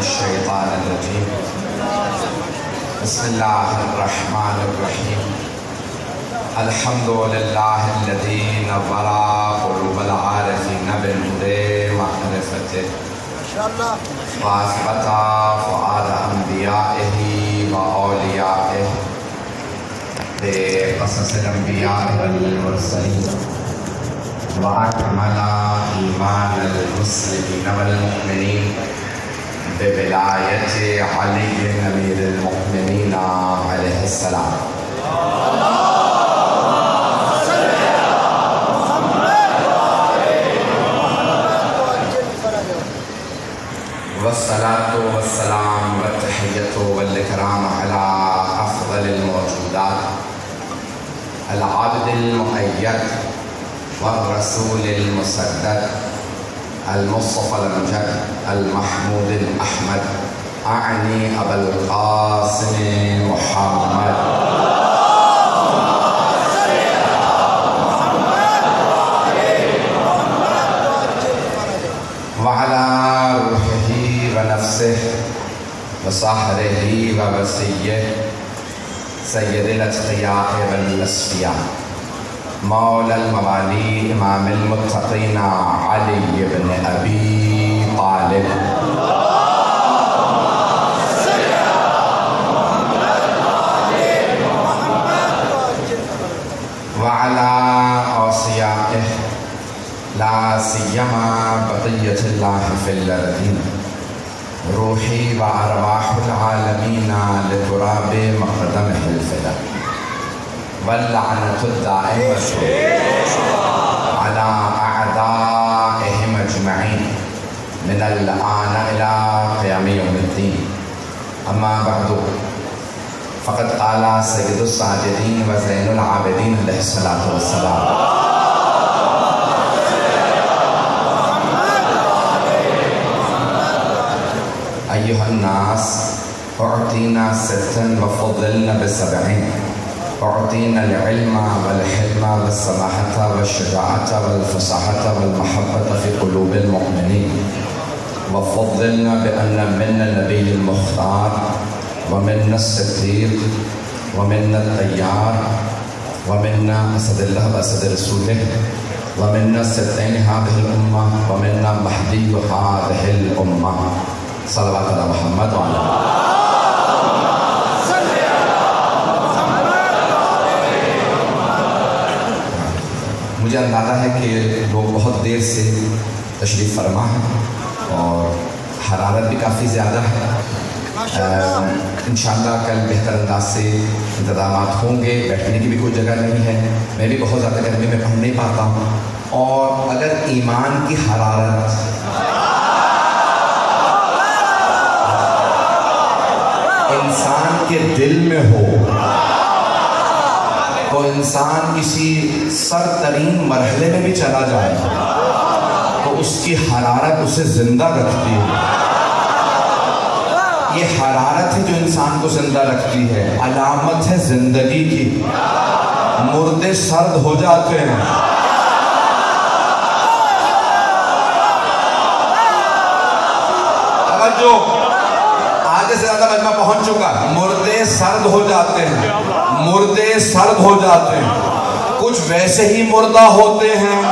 الشيطان الرجيم بسم الله الرحمن الرحيم الحمد لله الذي نور قلوب العارفين بالهدى ومعرفته وأثبت فؤاد أنبيائه وأوليائه بقصص الأنبياء والمرسلين وأكمل إيمان المسلمين والمؤمنين بولاية علي أمير المؤمنين عليه السلام. والصلاة والسلام والتحية والإكرام على أفضل الموجودات العبد المؤيد والرسول المسدد المصطفى الأمجد المحمود الأحمد أعني أبا القاسم محمد وعلى روحه ونفسه وصهره ووصيه سيد الأتقياء والأصفياء مولى الموالي إمام المتقين علي بن أبي طالب وعلى أوصيائه لا سيما بقية الله في الأرضين روحي وأرواح العالمين لتراب مقدمه الفدا واللعنة الدائمة على أعدائهم أجمعين من الآن إلى قيام يوم الدين. أما بعد فقد قال سيد الساجدين وزين العابدين عليه الصلاة والسلام أيها الناس أعطينا ستا وفضلنا بسبعين أعطينا العلم والحلم والسماحة والشجاعة والفصاحة والمحبة في قلوب المؤمنين وفضلنا بأن منا النبي المختار ومنا الصديق ومنا الطيار ومنا أسد الله وأسد رسوله ومنا سبعين هذه الأمة ومنا مهدي هذه الأمة صلوات على محمد وعلى مجھے اندازہ ہے کہ لوگ بہت دیر سے تشریف فرما ہیں اور حرارت بھی کافی زیادہ ہے. انشاءاللہ کل بہتر انداز سے انتظامات ہوں گے. بیٹھنے کی بھی کوئی جگہ نہیں ہے. میں بھی بہت زیادہ گرمی میں پڑھ نہیں پاتا ہوں. اور اگر ایمان کی حرارت انسان کے دل میں ہو تو انسان کسی سر ترین مرحلے میں بھی چلا جائے تو اس کی حرارت اسے زندہ رکھتی ہے. یہ حرارت ہے جو انسان کو زندہ رکھتی ہے. علامت ہے زندگی کی. مردے سرد ہو جاتے ہیں. توجہ, آگے سے زیادہ مجمع پہنچ چکا. مردے سرد ہو جاتے ہیں. مردے سرد ہو جاتے ہیں. کچھ ویسے ہی مردہ ہوتے ہیں,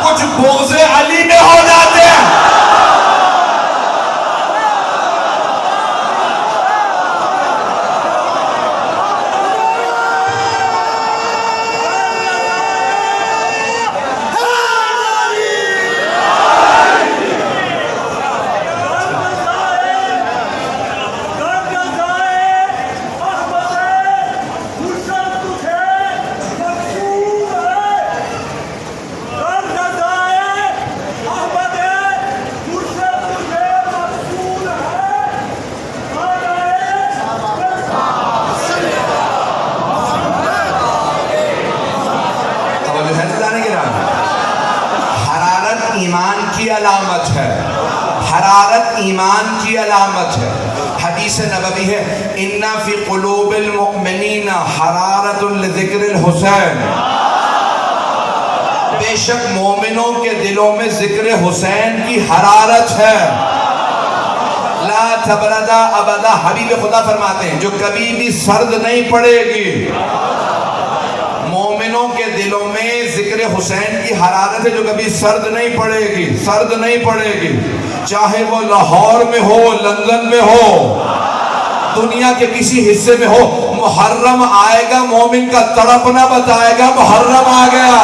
کچھ بغض علی میں ہو جاتے ہیں. ایمان کی علامت ہے. حرارت ایمان کی علامت ہے. حدیث نبوی ہے ان فی قلوب المؤمنین حرارت لذکر الحسین. بے شک مومنوں کے دلوں میں ذکر حسین کی حرارت ہے. تبردا ابدا، حبیب خدا فرماتے ہیں جو کبھی بھی سرد نہیں پڑے گی۔ مومنوں کے دلوں میں ذکر حسین کی حرارت ہے جو کبھی سرد نہیں پڑے گی، سرد نہیں پڑے گی، چاہے وہ لاہور میں ہو، لندن میں ہو، دنیا کے کسی حصے میں ہو۔ محرم آئے گا، مومن کا تڑپنا بتائے گا محرم آ گیا۔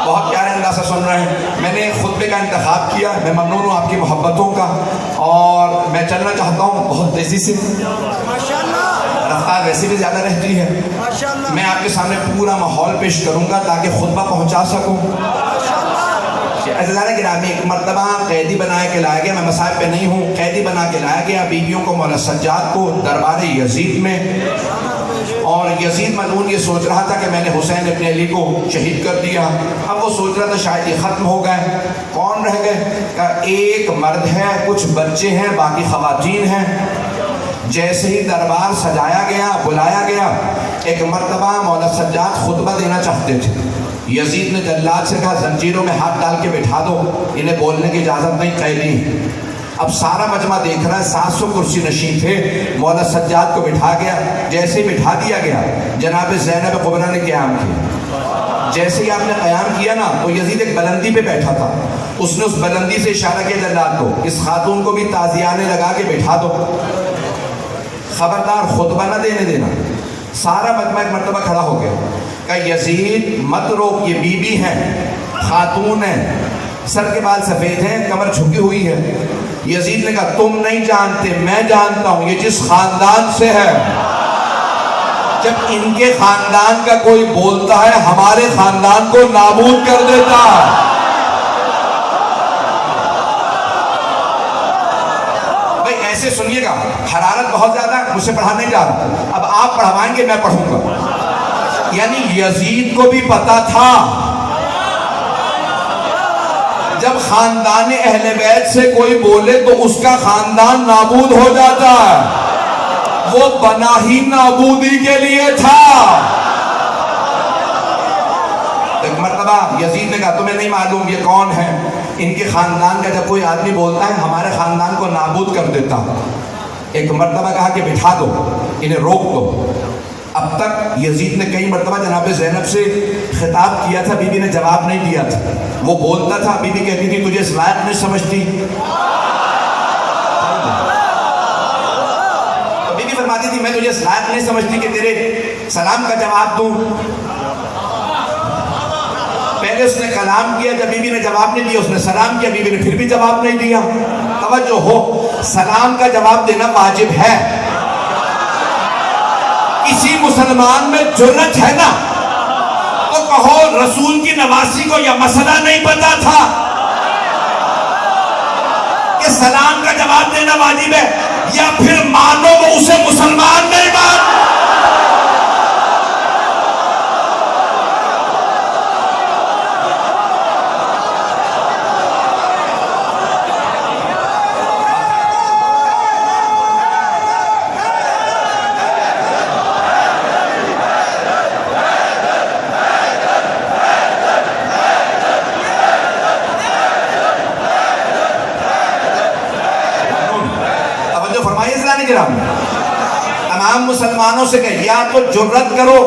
بہت پیارے انداز سے سن رہے ہیں۔ میں نے خطبے کا انتخاب کیا، میں ممنون ہوں آپ کی محبتوں کا، اور میں چلنا چاہتا ہوں بہت تیزی سے، رفتار ویسے بھی زیادہ رہتی ہے۔ میں آپ کے سامنے پورا ماحول پیش کروں گا تاکہ خطبہ پہنچا سکوں۔ عزیزان گرامی، ایک مرتبہ قیدی بنا کے لایا گیا، میں مصائب پہ نہیں ہوں، قیدی بنا کے لایا گیا بیویوں کو، مولا سجاد کو، دربار یزید میں، اور یزید ملعون یہ سوچ رہا تھا کہ میں نے حسین ابن علی کو شہید کر دیا۔ اب وہ سوچ رہا تھا شاید یہ ختم ہو گئے، کون رہ گئے؟ ایک مرد ہے، کچھ بچے ہیں، باقی خواتین ہیں۔ جیسے ہی دربار سجایا گیا، بلایا گیا، ایک مرتبہ مولا سجاد خطبہ دینا چاہتے تھے۔ یزید نے جلاد سے کہا زنجیروں میں ہاتھ ڈال کے بٹھا دو، انہیں بولنے کی اجازت نہیں، قیدی۔ اب سارا مجمع دیکھ رہا ہے، 700 کرسی نشین تھے، مولا سجاد کو بٹھا گیا۔ جیسے ہی بٹھا دیا گیا، جناب زینب کبریٰ نے قیام کیا۔ جیسے ہی آپ نے قیام کیا نا، تو یزید ایک بلندی پہ بیٹھا تھا، اس نے اس بلندی سے اشارہ کیا جلاد کو، اس خاتون کو بھی تعزیانے لگا کے بٹھا دو، خبردار خطبہ نہ دینے دینا۔ سارا مجمع ایک مرتبہ کھڑا ہو گیا، کہا یزید مت روک، یہ بی بی ہیں، خاتون ہیں، سر کے بال سفید ہیں، کمر جھکی ہوئی ہے۔ یزید نے کہا تم نہیں جانتے، میں جانتا ہوں یہ جس خاندان سے ہے، جب ان کے خاندان کا کوئی بولتا ہے ہمارے خاندان کو نابود کر دیتا۔ بھائی ایسے سنیے گا، حرارت بہت زیادہ ہے، مجھ سے پڑھانے جا رہا ہوں، اب آپ پڑھوائیں گے میں پڑھوں گا۔ یعنی یزید کو بھی پتا تھا جب خاندان اہل بیت سے کوئی بولے تو اس کا خاندان نابود ہو جاتا ہے، وہ بنا ہی نابودی کے لیے تھا۔ ایک مرتبہ یزید نے کہا تمہیں نہیں معلوم یہ کون ہے؟ ان کے خاندان کا جب کوئی آدمی بولتا ہے ہمارے خاندان کو نابود کر دیتا۔ ایک مرتبہ کہا کہ بٹھا دو، انہیں روک دو۔ اب تک یزید نے کئی مرتبہ جناب زینب سے خطاب کیا تھا، بی بی نے جواب نہیں دیا تھا، وہ بولتا تھا، بی بی کہتی تھی تجھے اس لائق نہیں سمجھتی، تو بی بی فرماتی تھی میں تجھے اس لائق نہیں سمجھتی کہ تیرے سلام کا جواب دوں۔ پہلے اس نے کلام کیا، جب بی بی نے جواب نہیں دیا اس نے سلام کیا، بی بی نے پھر بھی جواب نہیں دیا۔ توجہ ہو، سلام کا جواب دینا واجب ہے۔ کسی مسلمان میں جرت ہے نا تو کہو رسول کی نواسی کو یہ مسئلہ نہیں پتا تھا کہ سلام کا جواب دینا واجب ہے، یا پھر مانو وہ اسے مسلمان نہیں مان۔ تمام مسلمانوں سے کہ یا تو جرت کرو،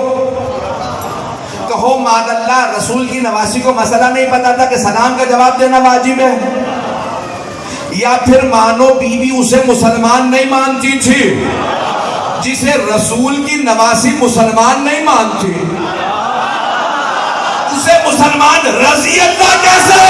کہو ماد اللہ رسول کی نواسی کو مسئلہ نہیں پتا تھا کہ سلام کا جواب دینا واجب ہے، یا پھر مانو بی بی اسے مسلمان نہیں مانتی تھی، جسے رسول کی نواسی مسلمان نہیں مانتی اسے مسلمان رضی اللہ کیسے؟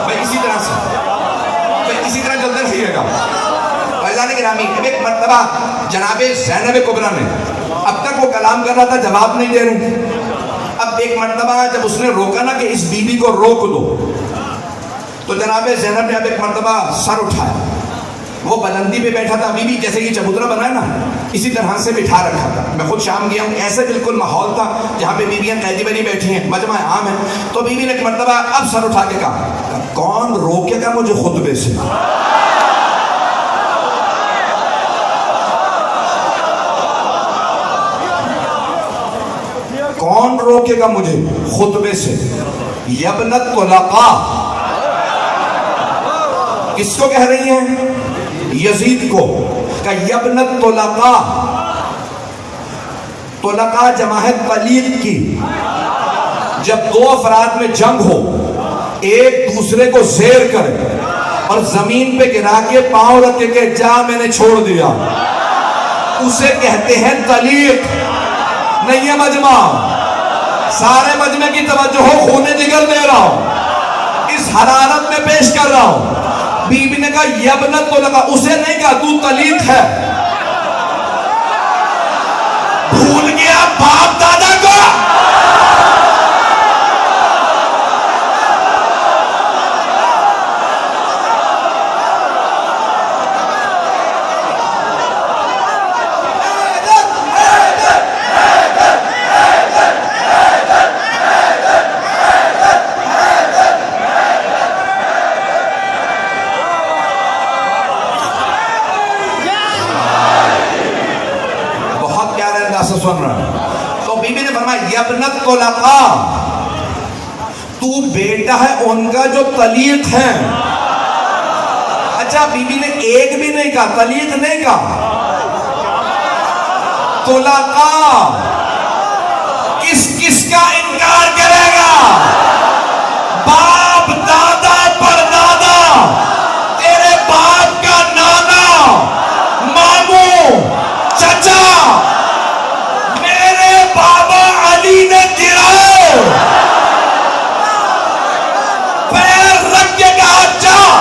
بھائی اسی طرح جلدی رہیے گا۔ فیضان گرامی، ایک مرتبہ جناب زینب کبریٰ نے، اب تک وہ کلام کر رہا تھا جواب نہیں دے رہے، اب ایک مرتبہ جب اس نے روکا نا کہ اس بی بی کو روک دو، تو جناب زینب نے اب ایک مرتبہ سر اٹھایا، وہ بلندی پہ بیٹھا تھا، بی بی جیسے یہ چبوترا بنا ہے نا اسی طرح سے بٹھا رکھا تھا۔ میں خود شام گیا ہوں، ایسے بالکل ماحول تھا جہاں پہ بیویاں قیدی بنی بیٹھی ہیں، مجمع عام ہے، تو بی بی نے ایک مرتبہ اب سر اٹھا کے کہا کون روکے گا مجھے خطبے سے؟ کون روکے گا مجھے خطبے سے؟ یبنت طلقاء، کس کو کہہ رہی ہیں؟ یزید کو، کہ یبنت طلقاء، طلقاء جمع ہے طلیق کی۔ جب دو افراد میں جنگ ہو، ایک دوسرے کو زیر کرے اور زمین پہ گرا کے پاؤں رکھے کہ جا میں نے چھوڑ دیا، اسے کہتے ہیں طلیق۔ نہیں ہے مجمع، سارے مجمع کی توجہ ہو، خون جگر دے رہا ہوں، اس حرارت میں پیش کر رہا ہوں۔ بی بی نے کہا یبنت طلقاء، اسے نہیں کہا تو طلیق ہے۔ بھول گیا باپ دادا کو؟ سن رہا۔ تو بی بی نے فرمایا یبنت طلقاء، تو بیٹا ہے ان کا جو طلیق ہے۔ اچھا بی بی نے ایک بھی نہیں کہا، طلیق نہیں کہا، طلقاء۔ کس کس کا انکار کرے گا؟ باپ دادا پر دادا، تیرے باپ کا نانا، ماموں، چچا، بابا علی نے گرائے، پیر رکھ کے کہا جا۔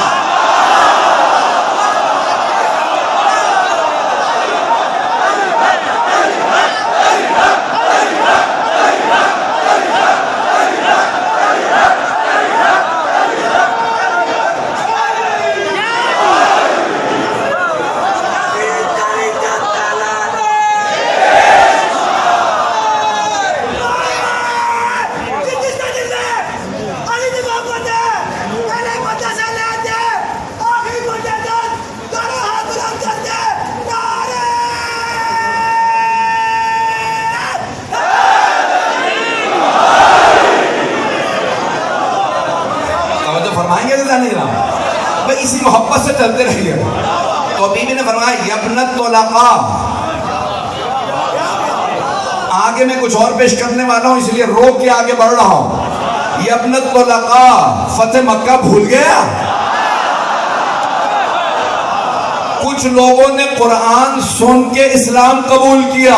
بھئی اسی محبت سے چلتے رہیے۔ تو بی بی نے فرمایا یبنت طلقاء۔ آگے میں کچھ اور پیش کرنے والا ہوں، اس لیے روک کے آگے بڑھ رہا ہوں۔ یبنت طلقاء، فتح مکہ بھول گیا؟ کچھ لوگوں نے قرآن سن کے اسلام قبول کیا،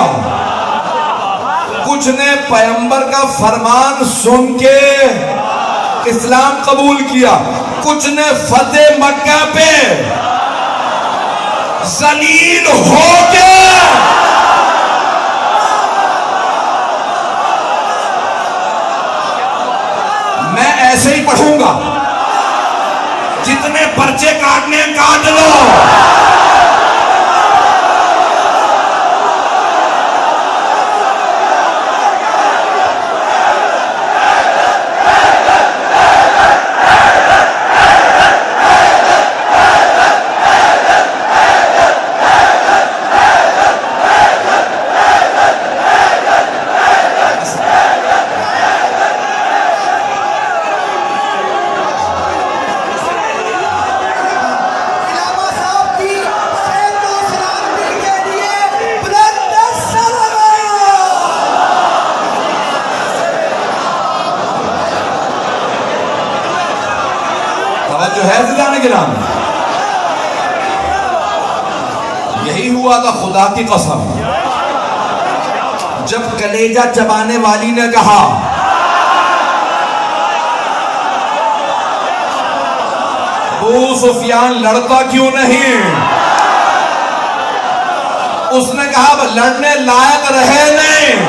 کچھ نے پیغمبر کا فرمان سن کے اسلام قبول کیا، کچھ نے فتح مکہ پہ ذلیل ہو کے میں ایسے ہی پڑھوں گا، جتنے پرچے کاٹنے کاٹ لو۔ جو ہے زدان گرام، یہی ہوا تھا خدا کی قسم، جب کلیجہ چبانے والی نے کہا ابو سفیان لڑتا کیوں نہیں؟ اس نے کہا اب لڑنے لائق رہے نہیں۔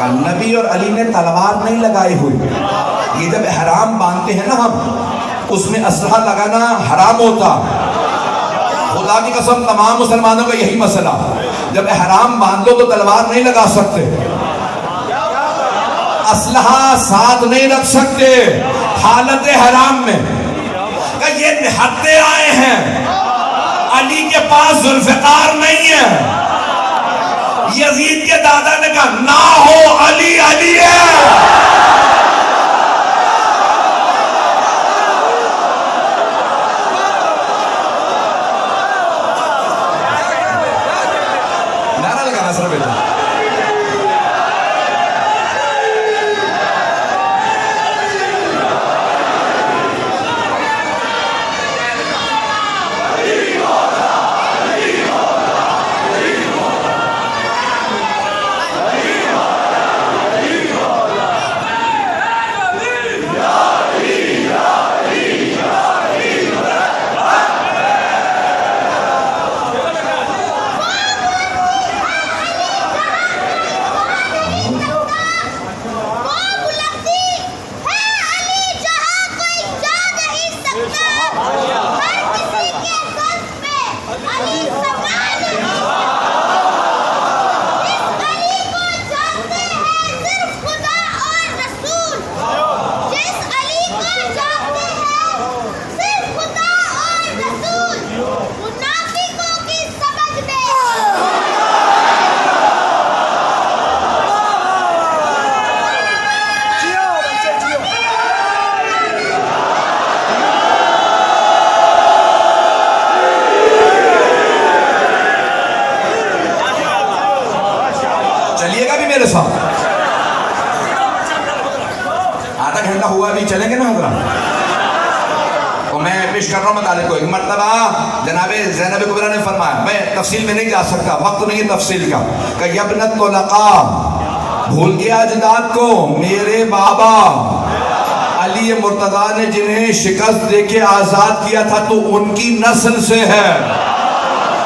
نبی اور علی نے تلوار نہیں لگائی ہوئی، یہ جب احرام باندھتے ہیں نا ہم، اس میں اسلحہ لگانا حرام ہوتا۔ خدا کی قسم تمام مسلمانوں کا یہی مسئلہ، جب احرام باندھو تو تلوار نہیں لگا سکتے، اسلحہ ساتھ نہیں رکھ سکتے حالت حرام میں۔ کہ یہ نہتے آئے ہیں، علی کے پاس ذوالفقار نہیں ہے، یزید کے دادا نے کہا نہ ہو، علی علی ہے۔ نعرہ لگانا سر بیٹا۔ چلیے گا بھی میرے ساتھ؟ آدھا گھنٹہ ہوا بھی، چلیں گے نا حضرات؟ تو میں پیش کر رہا ہوں مطالعے کو۔ ایک مرتبہ جناب زینب کبریٰ نے فرمایا، میں تفصیل میں نہیں جا سکتا، وقت نہیں ہے تفصیل کا، کہ یبنت طلقاء، بھول گیا اجداد کو، میرے بابا علی مرتضیٰ نے جنہیں شکست دے کے آزاد کیا تھا تو ان کی نسل سے ہے،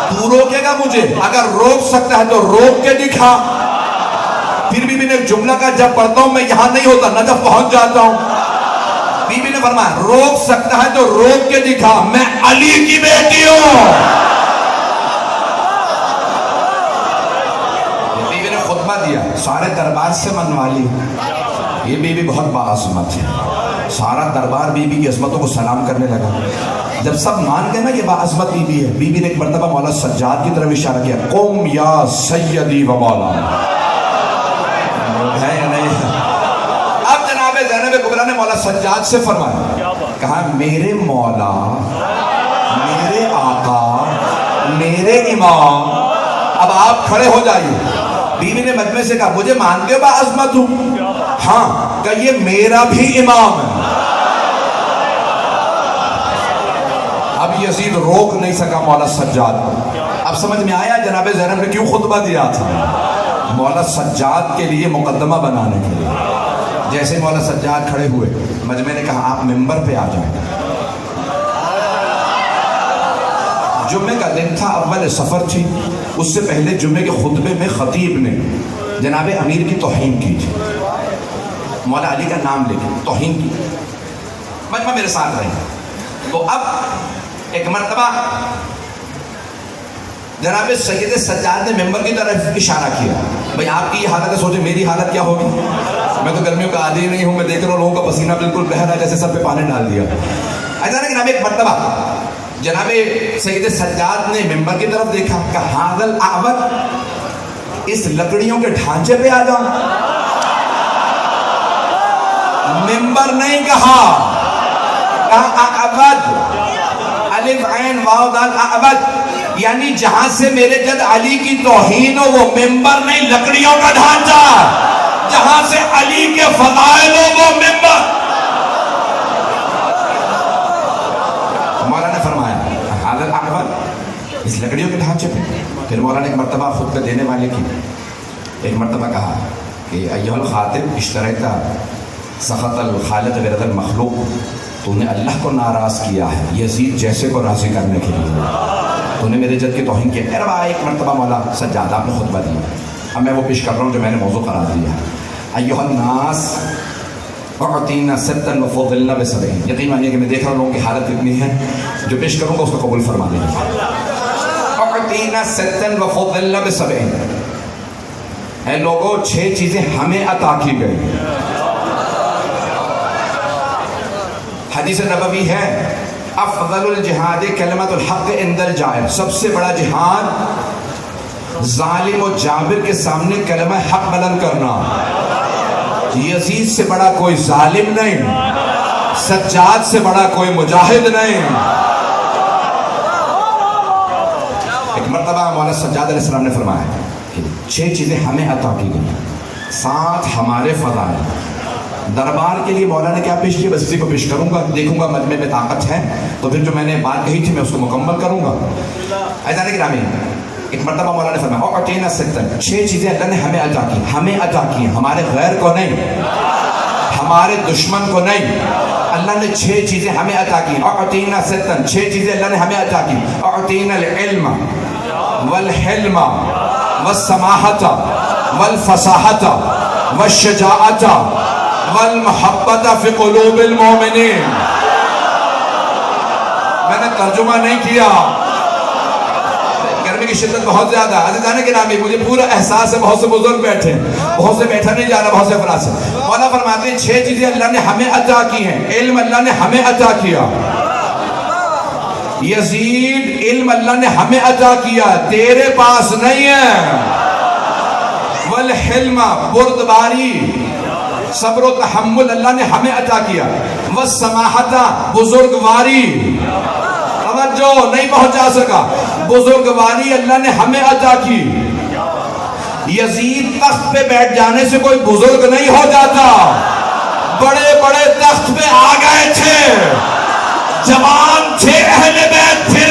تو روکے گا مجھے؟ اگر روک سکتا ہے تو روک کے دکھا۔ پھر بی بی نے جملہ کا جب پڑھتا ہوں میں یہاں نہیں ہوتا، نجف پہنچ جاتا ہوں۔ بی بی نے فرمایا روک سکتا ہے تو روک کے دکھا، میں علی کی بیٹی ہوں۔ بی بی نے خطبہ دیا، سارے دربار سے منوا لی۔ یہ بی بی بہت باعظمت ہے، سارا دربار بی بی کی عظمتوں کو سلام کرنے لگا۔ جب سب مان گئے نا یہ باعظمت بی بی ہے، بی بی نے ایک مرتبہ مولا سجاد کی طرف اشارہ کیا، قم یا سیدی و مولا، ہے یا نہیں؟ اب جناب زینب کبریٰ نے مولا سجاد سے فرمایا، کہا میرے مولا، میرے آقا، میرے امام، اب آپ کھڑے ہو جائیے۔ بیوی نے مجمع سے کہا مجھے مان کے باعظمت ہوں؟ ہاں، کہ یہ میرا بھی امام ہے۔ اب یزید روک نہیں سکا مولا سجاد کو۔ اب سمجھ میں آیا جناب زینب نے کیوں خطبہ دیا تھا؟ مولا سجاد کے لیے مقدمہ بنانے کے لیے۔ جیسے مولا سجاد کھڑے ہوئے، مجمع نے کہا آپ ممبر پہ آ جائیں۔ جمعے کا دن تھا، اول سفر تھی، اس سے پہلے جمعے کے خطبے میں خطیب نے جناب امیر کی توہین کی تھی، مولا علی کا نام لے کے توہین کی۔ مجمع میرے ساتھ رہے۔ تو اب ایک مرتبہ جناب سید سجاد نے ممبر کی طرف اشارہ کیا، بھئی آپ کی یہ حالت ہے، سوچے میری حالت کیا ہوگی؟ میں تو گرمیوں کا عادی نہیں ہوں، میں دیکھ رہا ہوں لوگوں کا پسینہ بالکل بہہ رہا ہے جیسے سب پہ پانی ڈال دیا۔ ایسا نہیں جناب ایک مرتبہ جناب سید سجاد نے ممبر کی طرف دیکھا کہ حاضل اعبد، اس لکڑیوں کے ڈھانچے پہ آ جاؤں؟ ممبر نہیں کہا اعبد، الف عین واو دال اعبد، یعنی جہاں سے میرے جد علی کی توہین ہو وہ ممبر نہیں لکڑیوں کا ڈھانچہ، جہاں سے علی کے فضائل ہو وہ ممبر۔ مولا نے فرمایا حاضر اعبد، اس لکڑیوں کے ڈھانچے پہ۔ پھر مولا نے ایک مرتبہ خود کا دینے والے کی ایک مرتبہ کہا کہ ایھا الخاطب اشتریتا سخط الخالق غیرت المخلوق، تو نے اللہ کو ناراض کیا ہے یزید جیسے کو راضی کرنے کے لیے، تو نے میرے جد کی توہین کیا۔ میرا بھائی ایک مرتبہ مولا سجاد آپ نے خطبہ دیا، اب میں وہ پیش کر رہا ہوں جو میں نے موضوع قرار دیا۔ ایھا الناس اعطینا ستا وفضلنا بسبعین، یقین مانیے کہ میں دیکھ رہا ہوں لوگوں کی حالت کتنی ہے، جو پیش کروں گا اس کو قبول فرما لیجیے۔ اعطینا ستا وفضلنا بسبعین، اے لوگوں 6 چیزیں ہمیں عطا کی گئی۔ حدیث نبوی ہے افضل الجہاد کلمۃ الحق عند الجائر، سب سے بڑا جہاد ظالم و جابر کے سامنے کلمہ حق بلند کرنا. یزید سے بڑا کوئی ظالم نہیں، سجاد سے بڑا کوئی مجاہد نہیں. ایک مرتبہ مولانا سجاد علیہ السلام نے فرمایا کہ 6 چیزیں ہمیں عطا کی گئی، 7 ہمارے فضائل. دربار کے لیے مولانا نے کیا پیش کیا، بس اسی کو پیش کروں گا. دیکھوں گا مجمع میں طاقت ہے تو پھر جو میں نے بات کہی تھی میں اس کو مکمل کروں گا. عزیزان گرامی، ایک مرتبہ مولانا نے فرمایا اعطینا 6 چیزیں اللہ نے ہمیں عطا کی، ہمیں عطا کی، ہمارے غیر کو نہیں، ہمارے دشمن کو نہیں. اللہ نے 6 چیزیں ہمیں عطا کی. اعطینا 6 چیزیں اللہ نے ہمیں عطا کی. اعطینا العلم والحلم والسماحت والفصاحت والشجاعت والمحبت فی قلوب المؤمنین. میں نے ترجمہ نہیں کیا، گرمی کی شدت بہت زیادہ. عزیزان گرامی، مجھے پورا احساس ہے، بہت سے بزرگ بیٹھے، بہت سے بیٹھا نہیں جا رہا، بہت سے افراد سے. مولا فرماتے ہیں 6 چیزیں اللہ نے ہمیں عطا کی ہیں. علم اللہ نے ہمیں عطا کیا. یزید، علم اللہ نے ہمیں عطا کیا، تیرے پاس نہیں ہے. والحلم، بردباری، صبر و تحمل اللہ نے ہمیں عطا کیا. والسماحت، بزرگواری، توجہ نہیں پہنچا سکا، بزرگواری اللہ نے ہمیں عطا کی. یزید تخت پہ بیٹھ جانے سے کوئی بزرگ نہیں ہو جاتا. بڑے بڑے تخت پہ آ گئے تھے، جوان تھے، اہل بیت تھے،